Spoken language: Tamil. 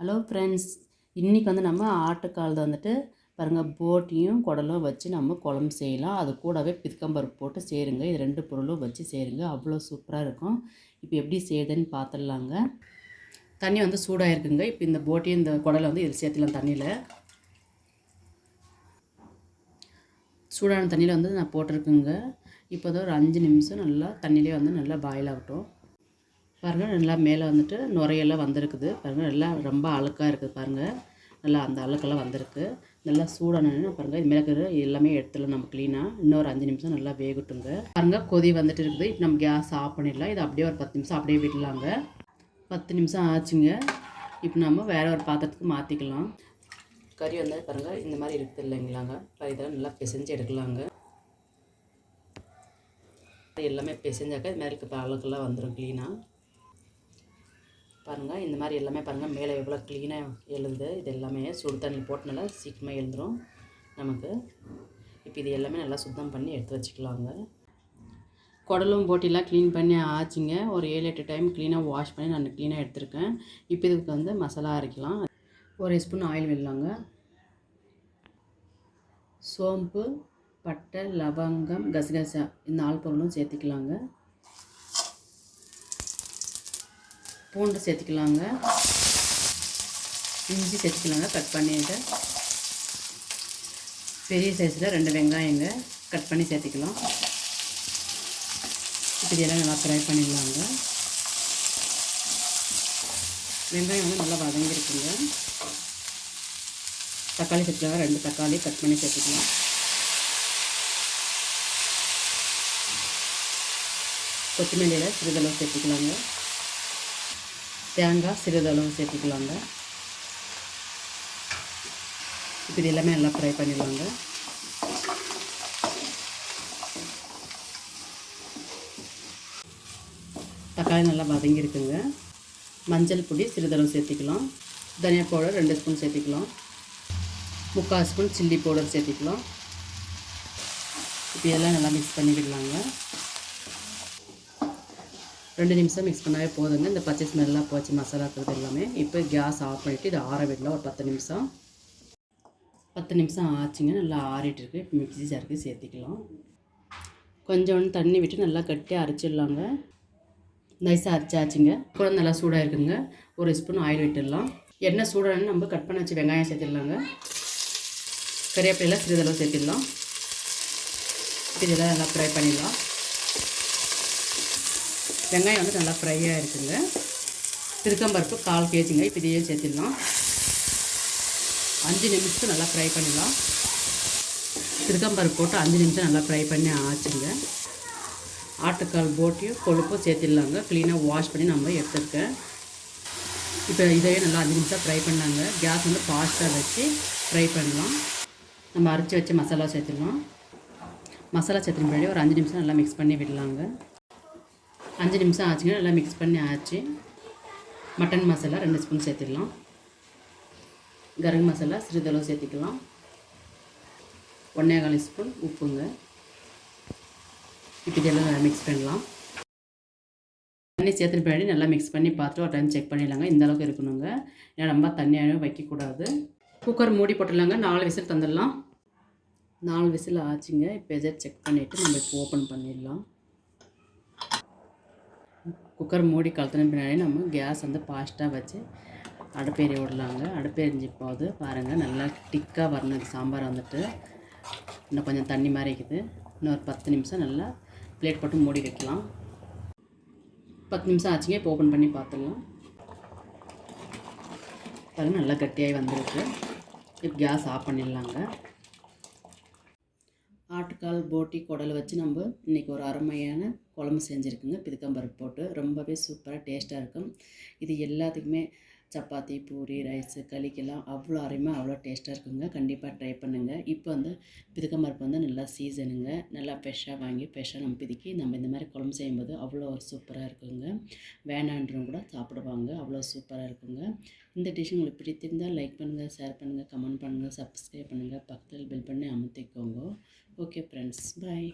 ஹலோ ஃப்ரெண்ட்ஸ், இன்றைக்கி நம்ம ஆட்டுக்கால் வந்துட்டு பாருங்கள், போட்டியும் குடலும் வச்சு நம்ம குழம்பு செய்யலாம். அது கூடவே பித்தம்பருப்பு போட்டு சேருங்க. இது 2 பொருளும் வச்சு சேருங்க, அவ்வளோ சூப்பராக இருக்கும். இப்போ எப்படி செய்யுதுன்னு பார்த்துடலாங்க. தண்ணி சூடாக இருக்குங்க. இப்போ இந்த போட்டியும் இந்த குடலை இது சேர்த்துலாம். தண்ணியில் சூடான தண்ணியில் நான் போட்டிருக்குங்க. இப்போ ஒரு 5 நிமிஷம் நல்லா தண்ணியிலே நல்லா பாயில் ஆகட்டும். பாருங்கள், நல்லா மேலே நுரையெல்லாம் வந்திருக்குது. பாருங்கள், நல்லா ரொம்ப அழுக்காக இருக்குது. பாருங்கள், நல்லா அந்த அழுக்கெல்லாம் வந்திருக்கு. நல்லா சூடான பாருங்கள், இது மேலே இருக்கிற எல்லாமே எடுத்துடலாம் நம்ம க்ளீனாக. இன்னொரு 5 நிமிஷம் நல்லா வேகட்டுங்க. பாருங்கள், கொதி வந்துட்டு இருக்குது. இப்போ நம்ம கேஸ் ஆஃப் பண்ணிடலாம். இது அப்படியே ஒரு 10 நிமிஷம் அப்படியே விடலாங்க. 10 நிமிஷம் ஆச்சுங்க. இப்போ நம்ம வேறு ஒரு பாத்திரத்துக்கு மாற்றிக்கலாம். கறி பாருங்கள், இந்த மாதிரி இருக்குது இல்லைங்களாங்க. இதெல்லாம் நல்லா பிசைஞ்சு எடுக்கலாங்க. எல்லாமே பிசைஞ்சாக்க இது மாதிரி இருக்க அழுக்கெல்லாம் வந்துடும் க்ளீனாக. பாருங்கள், இந்த மாதிரி எல்லாமே பாருங்கள், மேலே எவ்வளோ க்ளீனாக எழுது. இது எல்லாமே சுடு தண்ணி போட்டு நல்லா சீக்கிரமாக எழுந்துடும் நமக்கு. இப்போ இது எல்லாமே நல்லா சுத்தம் பண்ணி எடுத்து வச்சுக்கலாங்க. குடலும் போட்டிலாம் க்ளீன் பண்ணி ஆச்சுங்க. ஒரு 7-8 டைம் க்ளீனாக வாஷ் பண்ணி நான் க்ளீனாக எடுத்துருக்கேன். இப்போ இதுக்கு மசாலா அரைக்கலாம். ஒரு ஸ்பூன் ஆயில் விடலாங்க. சோம்பு, பட்டை, லவங்கம், கசகசா இந்த 4 பொருளும் சேர்த்துக்கலாங்க. பூண்டு சேர்த்துக்கலாங்க. இஞ்சி சேர்த்துக்கலாங்க கட் பண்ணிவிட்டு. பெரிய சைஸில் 2 வெங்காயங்க கட் பண்ணி சேர்த்துக்கலாம். இப்போ இதெல்லாம் நல்லா ஃப்ரை பண்ணிடலாங்க. வெங்காயம் நல்லா வதங்கிருக்குங்க. தக்காளி சேர்த்துக்கலாம். 2 தக்காளி கட் பண்ணி சேர்த்துக்கலாம். கொத்தமல்லியில் சிறிதளவு சேர்த்துக்கலாங்க. தேங்காய் சிறிதளவு சேர்த்துக்கலாங்க. இப்போ இது எல்லாமே நல்லா ஃப்ரை பண்ணிடலாங்க. தக்காளி நல்லா வதங்கியிருக்குங்க. மஞ்சள் பொடி சிறிதளவு சேர்த்துக்கலாம். தனியா பவுடர் 2 ஸ்பூன் சேர்த்துக்கலாம். 3/4 ஸ்பூன் சில்லி பவுடர் சேர்த்துக்கலாம். இப்போ இதெல்லாம் நல்லா மிக்ஸ் பண்ணிக்கிடலாங்க. 2 நிமிஷம் மிக்ஸ் பண்ணாவே போதுங்க. இந்த பச்சை ஸ்மெல்லாம் போச்சு, மசாலா இருக்கிறது எல்லாமே. இப்போ கேஸ் ஆஃப் பண்ணிவிட்டு இதை ஆற விடலாம் ஒரு 10 நிமிஷம். 10 நிமிஷம் ஆச்சுங்க. நல்லா ஆறிட்டு இருக்குது. இப்போ மிக்ஸி ஜாருக்கு சேர்த்திக்கலாம். கொஞ்சோண்டு தண்ணி விட்டு நல்லா கட்டியாக அரைச்சிடலாங்க. நைஸாக அரைச்சாச்சுங்க. கூட நல்லா சூடாக இருக்குங்க. ஒரு ஸ்பூன் ஆயில் விட்டுடலாம். எண்ணெய் சூடானு நம்ம கட் பண்ணி வச்சு வெங்காயம் சேர்த்துடலாங்க. கறிவேப்பிலையெல்லாம் சிறிதளவு சேர்த்துடலாம். இதெல்லாம் நல்லா ஃப்ரை பண்ணிடலாம். வெங்காயம் நல்லா ஃப்ரையாக இருக்குங்க. பித்தம்பருப்பு 1/4 kgங்க. இப்போ இதையே சேர்த்துடலாம். 5 நிமிஷம் நல்லா ஃப்ரை பண்ணிடலாம். பித்தம்பருப்பு போட்டு 5 நிமிஷம் நல்லா ஃப்ரை பண்ணி ஆச்சுங்க. ஆட்டுக்கால் போட்டியும் கொழுப்பும் சேர்த்துடலாங்க. க்ளீனாக வாஷ் பண்ணி நம்ம எடுத்துருக்கேன். இப்போ இதையே நல்லா 5 நிமிஷம் ஃப்ரை பண்ணாங்க. கேஸ் ஃபாஸ்ட்டாக வச்சு ஃப்ரை பண்ணலாம். நம்ம அரைச்சி வச்ச மசாலா சேர்த்துடலாம். மசாலா சேர்த்துன முன்னாடி ஒரு 5 நிமிஷம் நல்லா மிக்ஸ் பண்ணி விடலாங்க. 5 நிமிஷம் ஆச்சுங்க. நல்லா மிக்ஸ் பண்ணி ஆச்சு. மட்டன் மசாலா 2 ஸ்பூன் சேர்த்துடலாம். கரம் மசாலா சிறிதளவு சேர்த்துக்கலாம். 1/4 ஸ்பூன் உப்புங்க. இப்போ இதெல்லாம் நல்லா மிக்ஸ் பண்ணலாம். தண்ணி சேர்த்துன பின்னாடி நல்லா மிக்ஸ் பண்ணி பார்த்துட்டு ஒரு டைம் செக் பண்ணிடலாங்க. இந்த அளவுக்கு இருக்கணுங்க. ஏன்னா ரொம்ப தண்ணியாகவே வைக்கக்கூடாது. குக்கர் மூடி போட்டுடலாங்க. 4 விசில் தந்துடலாம். 4 விசில் ஆச்சுங்க. இப்போ எதை செக் பண்ணிவிட்டு நம்ம இப்போ ஓப்பன் பண்ணிடலாம். குக்கர் மூடி கலத்தின பின்னாடி நம்ம கேஸ் ஃபாஸ்ட்டாக வச்சு அடுப்பேறி விடலாங்க. அடுப்பேறிஞ்சி போகுது பாருங்கள். நல்லா டிக்காக வரணும் சாம்பார் இன்னும் கொஞ்சம் தண்ணி மாதிரி இருக்குது. இன்னொரு 10 நிமிஷம் நல்லா பிளேட் போட்டு மூடி வைக்கலாம். 10 நிமிஷம் ஆச்சுங்க. இப்போ ஓப்பன் பண்ணி பார்த்துடலாம். பாருங்கள், நல்லா கட்டியாகி வந்திருக்கு. இப்போ கேஸ் ஆஃப் பண்ணிடலாங்க. ஆட்டுக்கால் போட்டி குடல் வச்சு நம்ம இன்றைக்கி ஒரு அருமையான குழம்பு செஞ்சுருக்குங்க. பித்தம்பருப்பு போட்டு ரொம்பவே சூப்பராக டேஸ்ட்டாக இருக்கும். இது எல்லாத்துக்குமே சப்பாத்தி, பூரி, ரைஸு, களிக்கெல்லாம் அவ்வளோ அருமையாக அவ்வளோ டேஸ்ட்டாக இருக்குங்க. கண்டிப்பாக ட்ரை பண்ணுங்கள். இப்போ பித்தம்பருப்பு நல்லா சீசனுங்க. நல்லா ஃப்ரெஷ்ஷாக வாங்கி ஃப்ரெஷ்ஷாக நம்ம பிதுக்கி நம்ம இந்த மாதிரி குழம்பு செய்யும்போது அவ்வளோ ஒரு சூப்பராக இருக்குங்க. வேணான்றவங்க கூட சாப்பிடுவாங்க. அவ்வளோ சூப்பராக இருக்குங்க. இந்த டிஷ் உங்களுக்கு பிடித்திருந்தால் லைக் பண்ணுங்கள், ஷேர் பண்ணுங்கள், கமெண்ட் பண்ணுங்கள், சப்ஸ்கிரைப் பண்ணுங்கள், பக்கத்தில் பெல் பண்ணி அமுத்திக்கோங்க. ஓகே ஃப்ரெண்ட்ஸ், பாய்.